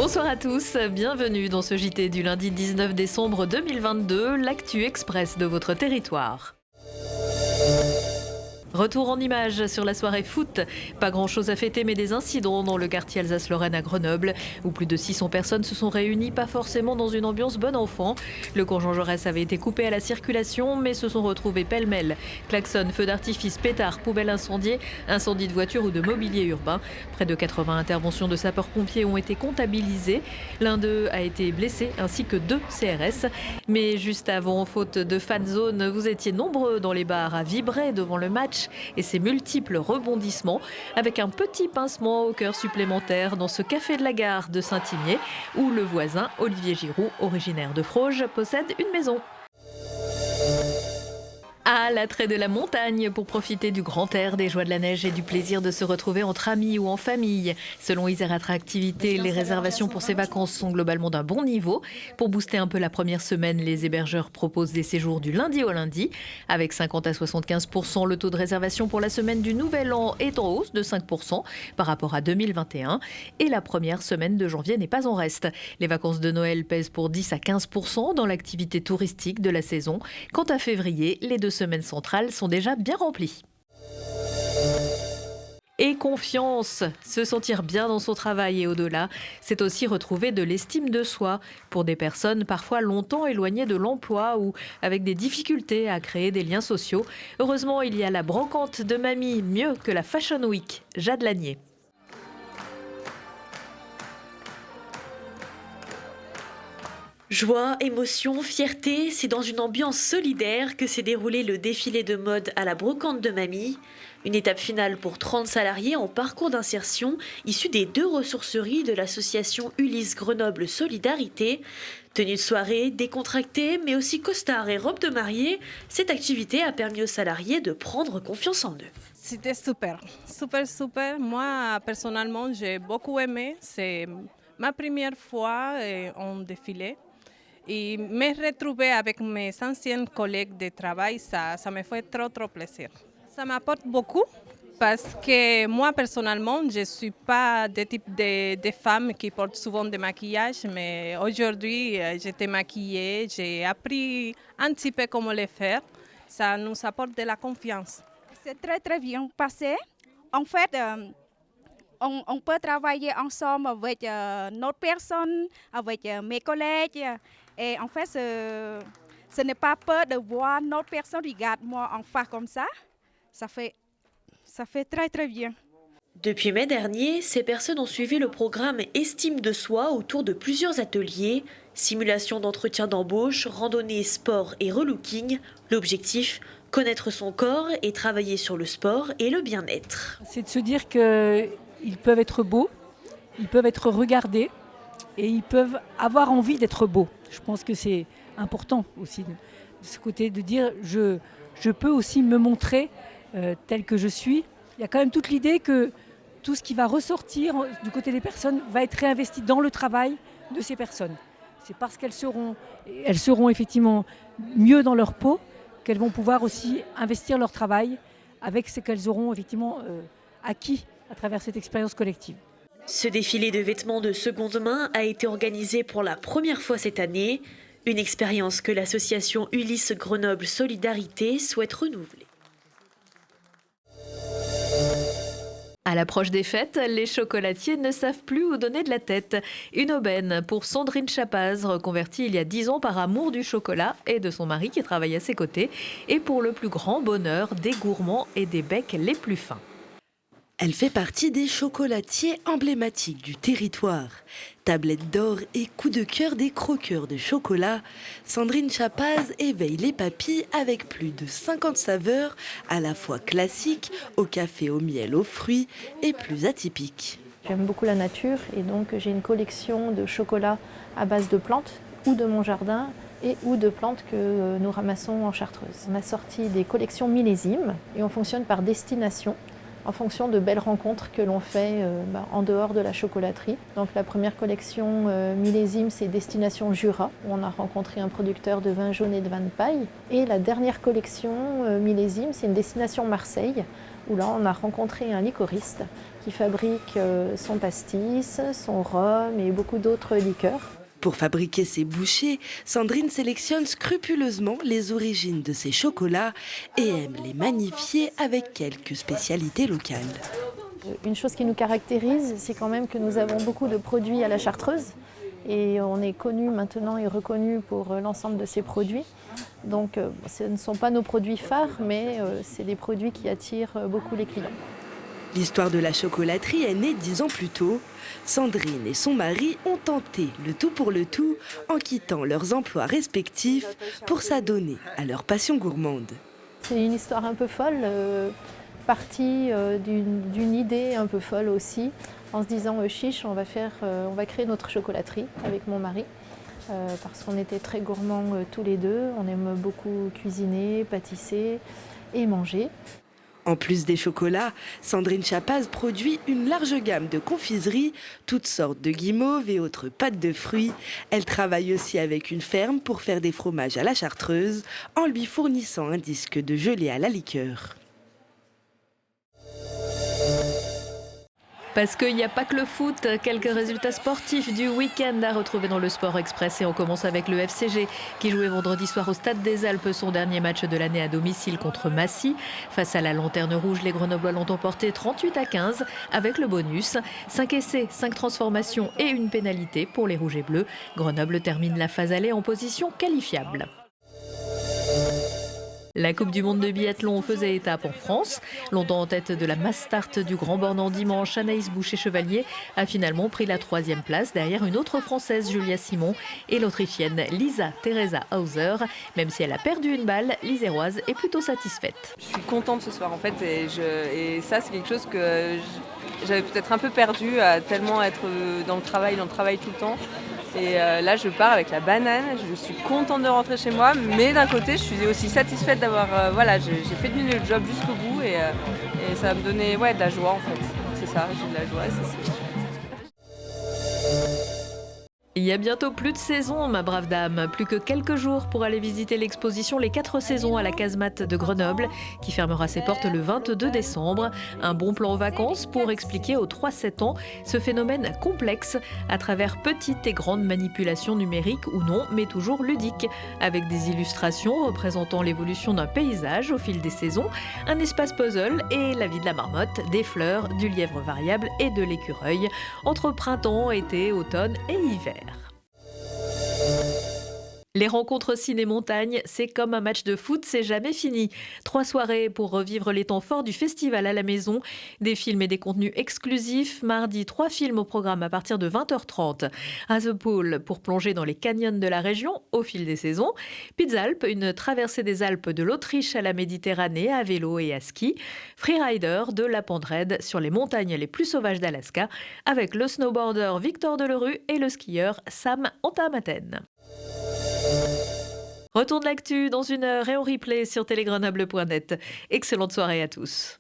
Bonsoir à tous, bienvenue dans ce JT du lundi 19 décembre 2022, l'actu express de votre territoire. Retour en images sur la soirée foot. Pas grand-chose à fêter, mais des incidents dans le quartier Alsace-Lorraine à Grenoble, où plus de 600 personnes se sont réunies, pas forcément dans une ambiance bon enfant. Le cours Jean Jaurès avait été coupé à la circulation, mais se sont retrouvés pêle-mêle. Klaxons, feux d'artifice, pétards, poubelles incendiées, incendies de voitures ou de mobilier urbain. Près de 80 interventions de sapeurs-pompiers ont été comptabilisées. L'un d'eux a été blessé, ainsi que 2 CRS. Mais juste avant, faute de fan zone, vous étiez nombreux dans les bars à vibrer devant le match et ses multiples rebondissements, avec un petit pincement au cœur supplémentaire dans ce café de la gare de Saint-Imier, où le voisin Olivier Giroud, originaire de Froges, possède une maison. À l'attrait de la montagne pour profiter du grand air, des joies de la neige et du plaisir de se retrouver entre amis ou en famille. Selon Isère Attractivité, les réservations pour ces vacances sont globalement d'un bon niveau. Pour booster un peu la première semaine, les hébergeurs proposent des séjours du lundi au lundi. Avec 50 à 75%, le taux de réservation pour la semaine du Nouvel An est en hausse de 5% par rapport à 2021. Et la première semaine de janvier n'est pas en reste. Les vacances de Noël pèsent pour 10 à 15% dans l'activité touristique de la saison. Quant à février, les 2 semaines centrales sont déjà bien remplies. Et confiance, se sentir bien dans son travail et au-delà, c'est aussi retrouver de l'estime de soi pour des personnes parfois longtemps éloignées de l'emploi ou avec des difficultés à créer des liens sociaux. Heureusement, il y a la brocante de mamie, mieux que la Fashion Week. Jade Lanier. Joie, émotion, fierté, c'est dans une ambiance solidaire que s'est déroulé le défilé de mode à la brocante de mamie. Une étape finale pour 30 salariés en parcours d'insertion issus des 2 ressourceries de l'association Ulysse Grenoble Solidarité. Tenue de soirée, décontractée, mais aussi costard et robe de mariée, cette activité a permis aux salariés de prendre confiance en eux. C'était super. Moi, personnellement, j'ai beaucoup aimé. C'est ma première fois en défilé. Et me retrouver avec mes anciens collègues de travail, ça me fait trop plaisir. Ça m'apporte beaucoup parce que moi, personnellement, je ne suis pas du type de femme qui porte souvent de maquillage, mais aujourd'hui, j'étais maquillée, j'ai appris un petit peu comment le faire. Ça nous apporte de la confiance. C'est très bien passé. En fait, on peut travailler ensemble avec notre personne, avec mes collègues. Et en fait, ce n'est pas peur de voir notre personne regarde moi en face comme ça. Ça fait très bien. Depuis mai dernier, ces personnes ont suivi le programme Estime de soi autour de plusieurs ateliers, simulation d'entretien d'embauche, randonnée, sport et relooking. L'objectif, connaître son corps et travailler sur le sport et le bien-être. C'est de se dire qu'ils peuvent être beaux, ils peuvent être regardés et ils peuvent avoir envie d'être beaux. Je pense que c'est important aussi de ce côté de dire je peux aussi me montrer tel que je suis. Il y a quand même toute l'idée que tout ce qui va ressortir du côté des personnes va être réinvesti dans le travail de ces personnes. C'est parce qu'elles seront effectivement mieux dans leur peau qu'elles vont pouvoir aussi investir leur travail avec ce qu'elles auront effectivement acquis à travers cette expérience collective. Ce défilé de vêtements de seconde main a été organisé pour la première fois cette année, une expérience que l'association Ulysse Grenoble Solidarité souhaite renouveler. À l'approche des fêtes, les chocolatiers ne savent plus où donner de la tête. Une aubaine pour Sandrine Chapaz, reconvertie il y a 10 ans par amour du chocolat et de son mari qui travaille à ses côtés, et pour le plus grand bonheur des gourmands et des becs les plus fins. Elle fait partie des chocolatiers emblématiques du territoire. Tablette d'or et coup de cœur des croqueurs de chocolat, Sandrine Chapaz éveille les papilles avec plus de 50 saveurs, à la fois classiques, au café, au miel, aux fruits et plus atypiques. J'aime beaucoup la nature et donc j'ai une collection de chocolats à base de plantes ou de mon jardin ou de plantes que nous ramassons en Chartreuse. On a sorti des collections millésimes et on fonctionne par destination. en fonction de belles rencontres que l'on fait en dehors de la chocolaterie. Donc la première collection millésime, c'est Destination Jura, où on a rencontré un producteur de vin jaune et de vin de paille. Et la dernière collection millésime, c'est une Destination Marseille, où là on a rencontré un liquoriste qui fabrique son pastis, son rhum et beaucoup d'autres liqueurs. Pour fabriquer ses bouchées, Sandrine sélectionne scrupuleusement les origines de ses chocolats et aime les magnifier avec quelques spécialités locales. Une chose qui nous caractérise, c'est quand même que nous avons beaucoup de produits à la chartreuse et on est connu maintenant et reconnu pour l'ensemble de ces produits. Donc ce ne sont pas nos produits phares, mais c'est des produits qui attirent beaucoup les clients. L'histoire de la chocolaterie est née 10 ans plus tôt. Sandrine et son mari ont tenté le tout pour le tout en quittant leurs emplois respectifs pour s'adonner à leur passion gourmande. C'est une histoire un peu folle, partie d'une idée un peu folle aussi, en se disant chiche, on va créer notre chocolaterie avec mon mari. Parce qu'on était très gourmands tous les deux, on aime beaucoup cuisiner, pâtisser et manger. En plus des chocolats, Sandrine Chapaz produit une large gamme de confiseries, toutes sortes de guimauves et autres pâtes de fruits. Elle travaille aussi avec une ferme pour faire des fromages à la chartreuse, en lui fournissant un disque de gelée à la liqueur. Parce qu'il n'y a pas que le foot, quelques résultats sportifs du week-end à retrouver dans le Sport Express. Et on commence avec le FCG qui jouait vendredi soir au Stade des Alpes son dernier match de l'année à domicile contre Massy. Face à la Lanterne Rouge, les Grenoblois l'ont emporté 38-15 avec le bonus. 5 essais, 5 transformations et une pénalité pour les Rouges et Bleus. Grenoble termine la phase aller en position qualifiable. La Coupe du Monde de biathlon faisait étape en France. Longtemps en tête de la mass start du Grand Bornand dimanche, Anaïs Boucher-Chevalier a finalement pris la 3e place derrière une autre Française, Julia Simon, et l'Autrichienne Lisa Theresa Hauser. Même si elle a perdu une balle, l'Iséroise est plutôt satisfaite. Je suis contente ce soir en fait et ça c'est quelque chose que j'avais peut-être un peu perdu à tellement être dans le travail tout le temps. Et là je pars avec la banane, je suis contente de rentrer chez moi, mais d'un côté je suis aussi satisfaite d'avoir, j'ai fait le job jusqu'au bout et ça va me donner de la joie en fait. C'est ça, j'ai de la joie, c'est chouette. Il y a bientôt plus de saison, ma brave dame. Plus que quelques jours pour aller visiter l'exposition Les 4 saisons à la casemate de Grenoble, qui fermera ses portes le 22 décembre. Un bon plan vacances pour expliquer aux 3-7 ans ce phénomène complexe à travers petites et grandes manipulations numériques ou non, mais toujours ludiques, avec des illustrations représentant l'évolution d'un paysage au fil des saisons, un espace puzzle et la vie de la marmotte, des fleurs, du lièvre variable et de l'écureuil, entre printemps, été, automne et hiver. Les rencontres ciné-montagne, c'est comme un match de foot, c'est jamais fini. 3 soirées pour revivre les temps forts du festival à la maison. Des films et des contenus exclusifs. Mardi, 3 films au programme à partir de 20h30. À The Pool, pour plonger dans les canyons de la région au fil des saisons. Pizzalp, une traversée des Alpes de l'Autriche à la Méditerranée à vélo et à ski. Freerider, de la Pendrede sur les montagnes les plus sauvages d'Alaska, avec le snowboarder Victor Delerue et le skieur Sam Antamaten. Retour de l'actu dans une heure et en replay sur télégrenoble.net. Excellente soirée à tous.